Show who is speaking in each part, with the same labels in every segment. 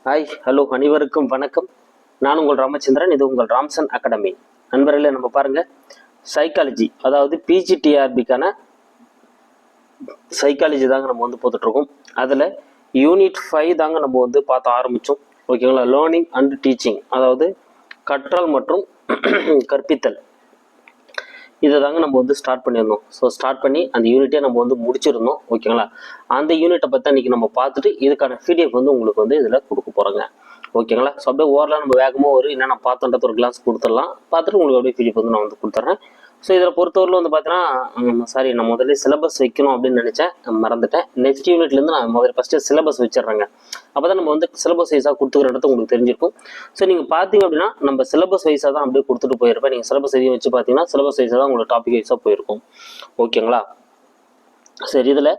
Speaker 1: Hi hello அனைவருக்கும் வணக்கம். நான் உங்கள் ராமச்சந்திரன். இது உங்கள் ராம்சன் அகாடமி. நண்பர்களே, நம்ம பாருங்க, சைக்காலஜி, அதாவது பிஜிடிஆர்பிக்கான சைக்காலஜி தாங்க நம்ம வந்து போட்டுட்ருக்கோம். அதில் யூனிட் 5 தாங்க நம்ம வந்து பார்த்து ஆரம்பித்தோம். ஓகேங்களா? லேர்னிங் அண்ட் டீச்சிங், அதாவது கற்றல் மற்றும் கற்பித்தல், இதை தாங்க நம்ம வந்து ஸ்டார்ட் பண்ணியிருந்தோம். ஸோ ஸ்டார்ட் பண்ணி அந்த யூனிட்டே நம்ம வந்து முடிச்சிருந்தோம். ஓகேங்களா? அந்த யூனிட்டை பற்றி அன்றைக்கி நம்ம பார்த்துட்டு இதுக்கான பிடிஎஃப் வந்து உங்களுக்கு வந்து இதில் கொடுக்க போகிறோங்க. ஓகேங்களா? ஸோ அப்படியே ஓரலாம் நம்ம வேகமாக என்னென்ன பார்த்தோன்றது ஒரு கிளாஸ் கொடுத்துடலாம். பார்த்துட்டு உங்களுக்கு அப்படியே பிடிஎஃப் வந்து நான் வந்து கொடுத்துட்றேன். ஸோ இதில் பொறுத்தவரையில் வந்து பார்த்தீங்கன்னா, நான் முதல்ல சிலபஸ் வைக்கணும் அப்படின்னு நினச்சேன், மறந்துட்டேன். நெக்ஸ்ட் யூனிட்லேருந்து நான் முதல்ல ஃபஸ்ட்டு சிலபஸ் வச்சிடுறேங்க. அப்போ தான் நம்ம வந்து சிலபஸ் வைஸாக கொடுத்துக்கிறது உங்களுக்கு தெரிஞ்சிருக்கும். ஸோ நீங்கள் பார்த்தீங்க அப்படின்னா நம்ம சிலபஸ் வைஸாக தான் அப்படியே கொடுத்துட்டு போயிருப்பேன். நீங்கள் சிலபஸ் எதையும் வச்சு பார்த்தீங்கன்னா சிலபஸ் வைஸாக தான் உங்களுக்கு டாபிக் வைஸாக போயிருக்கும். ஓகேங்களா? சரி, இதில்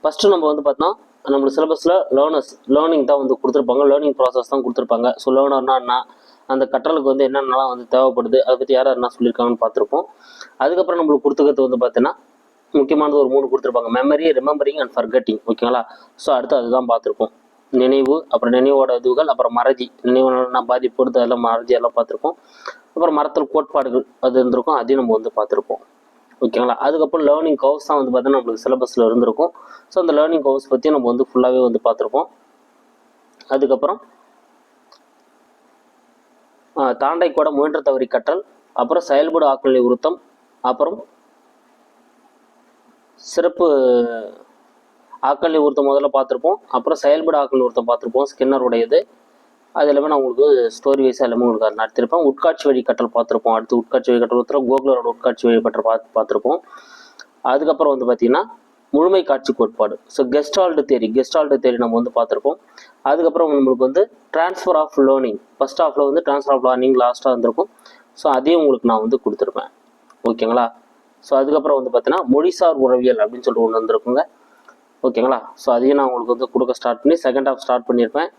Speaker 1: ஃபஸ்ட்டு நம்ம வந்து பார்த்தோம்னா நம்மளோட சிலபஸில் லேர்னிங் தான் வந்து கொடுத்துருப்பாங்க. லேர்னிங் ப்ராசஸ் தான் கொடுத்துருப்பாங்க. ஸோ லேர்னர்னா என்ன, அந்த கற்றலுக்கு வந்து என்னென்னலாம் வந்து தேவைப்படுது, அதை பற்றி யார் என்ன சொல்லியிருக்காங்கன்னு பார்த்துருப்போம். அதுக்கப்புறம் நம்மளுக்கு கொடுத்துக்கிறது வந்து பார்த்தீங்கன்னா முக்கியமானது ஒரு 3 கொடுத்துருப்பாங்க: மெமரி, ரிமெம்பரிங் அண்ட் ஃபர்கெட்டிங். ஓகேங்களா? ஸோ அடுத்து அதுதான் பார்த்துருப்போம். நினைவு, அப்புறம் நினைவோட இதுகள், அப்புறம் மறதி, நினைவுனா பாதிப்படுது, அதெல்லாம் மறதி எல்லாம் பார்த்துருப்போம். அப்புறம் மரத்தில் கோட்பாடுகள் அது இருந்திருக்கும், அதையும் நம்ம வந்து பார்த்துருப்போம். ஓகேங்களா? அதுக்கப்புறம் லேர்னிங் கர்வ்ஸ் தான் வந்து பார்த்தீங்கன்னா நம்மளுக்கு சிலபஸில் இருந்திருக்கும். ஸோ அந்த லேர்னிங் கர்வ்ஸ் பற்றி நம்ம வந்து ஃபுல்லாகவே வந்து பார்த்துருப்போம். அதுக்கப்புறம் தாண்டை கூட முயன்ற தவறி கற்றல், அப்புறம் செயல்படு ஆக்கநிலை உருத்தம், அப்புறம் சிறப்பு ஆக்கநிலை உருத்தம் முதல்ல பார்த்துருப்போம். அப்புறம் செயல்படு ஆக்கநிலை உருத்தம் பார்த்துருப்போம், ஸ்கின்னர் உடையது. அது எல்லாமே நான் உங்களுக்கு ஸ்டோரி வைஸ் எல்லாமே உங்களுக்கு அதை நடத்திருப்பேன். உட்காட்சி வழி கற்றல் பார்த்துருப்போம். அடுத்து உட்காட்சி வழி கற்றல் உத்தரம் கோகுலரோட உட்காட்சி வழி கற்றல் பார்த்துருப்போம். அதுக்கப்புறம் வந்து பார்த்தீங்கன்னா முழுமை காட்சி கோட்பாடு, ஸோ கெஸ்டால்டு தேரி நம்ம வந்து பார்த்துருப்போம். அதுக்கப்புறம் நம்மளுக்கு வந்து ட்ரான்ஸ்ஃபர் ஆஃப் லேர்னிங், ஃபர்ஸ்ட் ஹாஃபில் வந்து ட்ரான்ஸ்ஃபர் ஆஃப் லேர்னிங் லாஸ்ட்டாக இருந்திருக்கும். ஸோ அதையும் உங்களுக்கு நான் வந்து கொடுத்துருப்பேன். ஓகேங்களா? ஸோ அதுக்கப்புறம் வந்து பார்த்தீங்கன்னா மொழிசார் உறவியல் அப்படின்னு சொல்லிட்டு ஒன்று வந்திருக்குங்க. ஓகேங்களா? ஸோ அதையும் நான் உங்களுக்கு வந்து கொடுக்க ஸ்டார்ட் பண்ணி செகண்ட் ஹாஃப் ஸ்டார்ட் பண்ணியிருப்பேன்.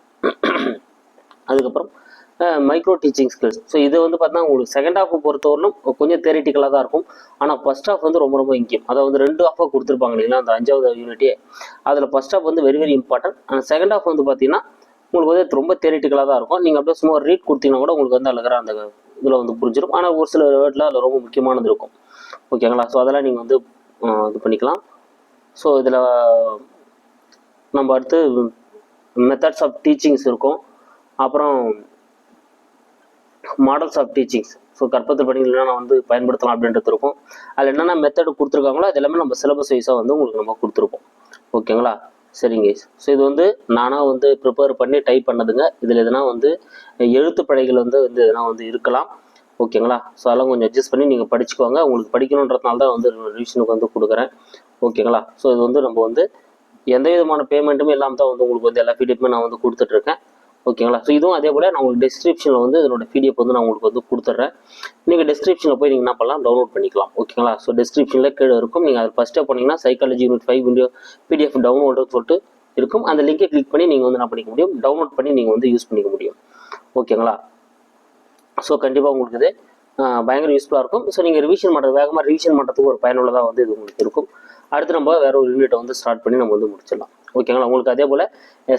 Speaker 1: அதுக்கப்புறம் மைக்ரோ டீச்சிங் ஸ்கில்ஸ். ஸோ இது வந்து பார்த்தீங்கன்னா உங்களுக்கு செகண்ட் ஹாஃப் பொறுத்தவரைக்கும் கொஞ்சம் தியரிட்டிக்கலாக தான் இருக்கும். ஆனால் ஃபர்ஸ்ட் ஹாஃப் வந்து ரொம்ப ரொம்ப முக்கியம். அதை வந்து 2 ஹாஃபாக கொடுத்துருப்பாங்க இல்லைங்களா, அந்த 5வது யூனிட்டே. அதில் ஃபர்ஸ்ட் ஹாஃப் வந்து வெரி வெரி இம்பார்ட்டன்ட். ஆனால் செகண்ட் ஹாஃப் வந்து பார்த்தீங்கன்னா உங்களுக்கு வந்து ரொம்ப தியரிட்டிக்கலாக தான் இருக்கும். நீங்கள் அப்படியே சும்மா ரீட் கொடுத்தீங்கன்னா கூட உங்களுக்கு வந்து அதில் அந்த இதில் வந்து புரிஞ்சிடும். ஆனால் ஒரு சில வேர்டில் அதில் ரொம்ப முக்கியமானது இருக்கும். ஓகேங்களா? ஸோ அதெல்லாம் நீங்கள் வந்து இது பண்ணிக்கலாம். ஸோ இதில் நம்ம அடுத்து மெத்தட்ஸ் ஆஃப் டீச்சிங்ஸ் இருக்கும். அப்புறம் மாடல்ஸ் ஆஃப் டீச்சிங்ஸ், ஸோ கற்பத்தில் பணிகள் என்னென்ன வந்து பயன்படுத்தலாம் அப்படின்றது இருக்கும். அதில் என்னென்ன மெத்தட் கொடுத்துருக்காங்களோ அது எல்லாமே நம்ம சிலபஸ் வைஸாக வந்து உங்களுக்கு நம்ம கொடுத்துருப்போம். ஓகேங்களா? சரிங்க. ஸோ இது வந்து நானாக வந்து ப்ரிப்பேர் பண்ணி டைப் பண்ணதுங்க. இதில் எதுனா வந்து எழுத்து பிழைகள் வந்து எதுனா வந்து இருக்கலாம். ஓகேங்களா? ஸோ அதெல்லாம் கொஞ்சம் அட்ஜஸ்ட் பண்ணி நீங்கள் படிச்சுக்கோங்க. உங்களுக்கு படிக்கணுன்றதுனால தான் வந்து ரிவிஷனுக்கு வந்து கொடுக்குறேன். ஓகேங்களா? ஸோ இது வந்து நம்ம வந்து எந்த விதமான பேமெண்ட்டுமே இல்லாமல் தான் வந்து உங்களுக்கு வந்து எல்லா பிடிஎஃப்மே நான் வந்து கொடுத்துட்ருக்கேன். ஓகேங்களா? ஸோ இதுவும் அதே போல் நான் உங்களுக்கு டிஸ்கிரிப்ஷனில் வந்து இதனோட பிடிஎஃப் வந்து நான் உங்களுக்கு வந்து கொடுத்துட்றேன். நீங்கள் டிஸ்கிரிப்ஷனில் போய் நீங்கள் என்ன பண்ணலாம், டவுன்லோட் பண்ணிக்கலாம். ஓகேங்களா? ஸோ டிஸ்கிரிப்ஷனில் கீழே இருக்கும். நீங்கள் அது ஃபஸ்ட்டே போனீங்கன்னா psychology unit 5 video PDF download சொல்லிட்டு இருக்கும். அந்த லிங்கை கிளிக் பண்ணி நீங்கள் வந்து என்ன பண்ணிக்க முடியும், டவுன்லோட் பண்ணி நீங்கள் வந்து யூஸ் பண்ணிக்க முடியும். ஓகேங்களா? ஸோ கண்டிப்பாக உங்களுக்கு இது பயங்கர யூஸ்ஃபுல்லாக இருக்கும். ஸோ நீங்கள் வேகமாக ரிவிஷன் பண்ணுறதுக்கு ஒரு பயனுள்ளதாக வந்து இது உங்களுக்கு இருக்கும். அடுத்து நம்ம வேற ஒரு யூனிட்டை வந்து ஸ்டார்ட் பண்ணி நம்ம வந்து முடிச்சிடலாம். ஓகேங்களா? உங்களுக்கு அதே போல்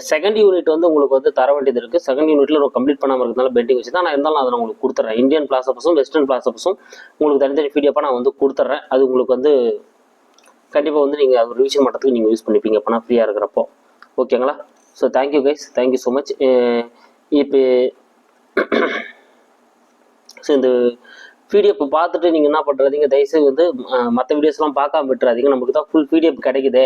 Speaker 1: செகண்ட் யூனிட் வந்து உங்களுக்கு வந்து தர வேண்டியது இருக்குது. செகண்ட் யூனிட்ல நம்ம கம்ப்ளீட் பண்ணாமல் இருக்கிறதுனால பெண்டிங் வச்சு தான் நான் இருந்தாலும் அதை நான் உங்களுக்கு கொடுத்துட்றேன். இந்தியன் பிளாசபஸும் வெஸ்டர்ன் பிளாசபஸும் உங்களுக்கு தனித்தனி பிடிஎஃபாக நான் வந்து கொடுத்துட்றேன். அது உங்களுக்கு வந்து கண்டிப்பாக வந்து நீங்கள் அது ரிவிஷன் பண்ணுறதுக்கு நீங்கள் யூஸ் பண்ணிப்பீங்க எப்போனா ஃப்ரீயாக இருக்கிறப்போ. ஓகேங்களா? So thank you guys, thank you so much. இப்போ ஸோ இந்த பிடிஎஃப் பார்த்துட்டு நீங்கள் என்ன பண்ணுறீங்க, தயவுசெய்து வந்து மற்ற வீடியோஸ்லாம் பார்க்காம விட்டுறாதீங்க. நமக்கு தான் ஃபுல் பிடிஎஃப் கிடைக்குதே,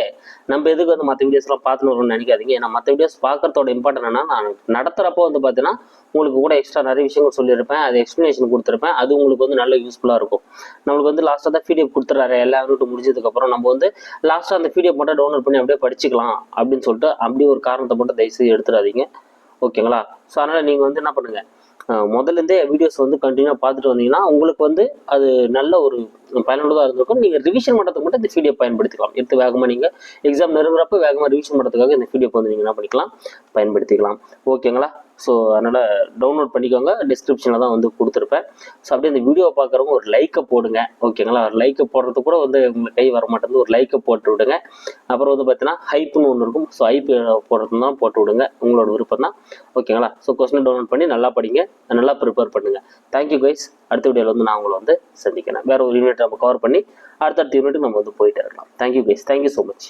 Speaker 1: நம்ம எதுக்கு வந்து மற்ற வீடியோஸ்லாம் பார்த்துன்னு நினைக்காதீங்க. ஏன்னா மற்ற வீடியோஸ் பார்க்கறதோட இம்பார்ட்டன் என்ன, நான் நடத்துகிறப்போ வந்து பார்த்தீங்கன்னா உங்களுக்கு கூட எக்ஸ்ட்ரா நிறைய விஷயங்கள் சொல்லியிருப்பேன், அது எக்ஸ்ப்ளனேஷன் கொடுத்துருப்பேன். அது உங்களுக்கு வந்து நல்ல யூஸ்ஃபுல்லாக இருக்கும். நம்மளுக்கு வந்து லாஸ்ட்டாக தான் பிடிஎஃப் கொடுத்துறாரு எல்லா யூனிட்டும் முடிஞ்சதுக்கப்புறம் நம்ம வந்து லாஸ்ட்டாக அந்த பிடிஎஃப் மட்டும் டவுன்லோட் பண்ணி அப்படியே படிச்சுக்கலாம் அப்படின்னு சொல்லிட்டு அப்படி ஒரு காரணத்தை மட்டும் தயவுசெய்து எடுத்துடாதீங்க. ஓகேங்களா? ஸோ அதனால் நீங்கள் வந்து என்ன பண்ணுங்கள், முதல்லேருந்தே வீடியோஸ் வந்து கண்டினியூவாக பார்த்துட்டு வந்தீங்கன்னா உங்களுக்கு வந்து அது நல்ல ஒரு பயனுள்ளதாக இருந்திருக்கும். நீங்கள் ரிவிஷன் பண்ணுறதுக்கு மட்டும் இந்த பிடிஎஃப் பயன்படுத்திக்கலாம். எடுத்து வேகமாக நீங்கள் எக்ஸாம் நெருங்குறப்ப வேகமாக ரிவிஷன் பண்ணுறதுக்காக இந்த பிடிஎஃப் வந்து நீங்கள் என்ன பண்ணிக்கலாம், பயன்படுத்திக்கலாம். ஓகேங்களா? ஸோ அதனால் டவுன்லோட் பண்ணிக்கோங்க, டிஸ்கிரிப்ஷனில் தான் வந்து கொடுத்துருப்பேன். ஸோ அப்படியே இந்த வீடியோ பார்க்குறவங்க ஒரு லைக்கை போடுங்க, ஓகேங்களா. ஒரு லைக்கை போடுறது கூட வந்து உங்களுக்கு கை வர மாட்டேங்குது, ஒரு லைக்கை போட்டு விடுங்க. அப்புறம் வந்து பார்த்தீங்கன்னா ஹைப்புன்னு ஒன்று இருக்கும், ஸோ ஹைப் போடுறது தான் போட்டு விடுங்க, உங்களோட விருப்பம் தான், ஓகேங்களா. ஸோ கொஸ்டின் டவுன்லோட் பண்ணி நல்லா படிங்க, நல்லா ப்ரிப்பேர் பண்ணுங்கள். Thank you guys. அடுத்த வீடியோவில் வந்து நான் உங்களை வந்து சந்திக்கிறேன். வேறு ஒரு யூனிட் நம்ம கவர் பண்ணி அடுத்தடுத்த யூனிட் நம்ம வந்து போயிட்டே இருக்கலாம். Thank you guys, thank you so much.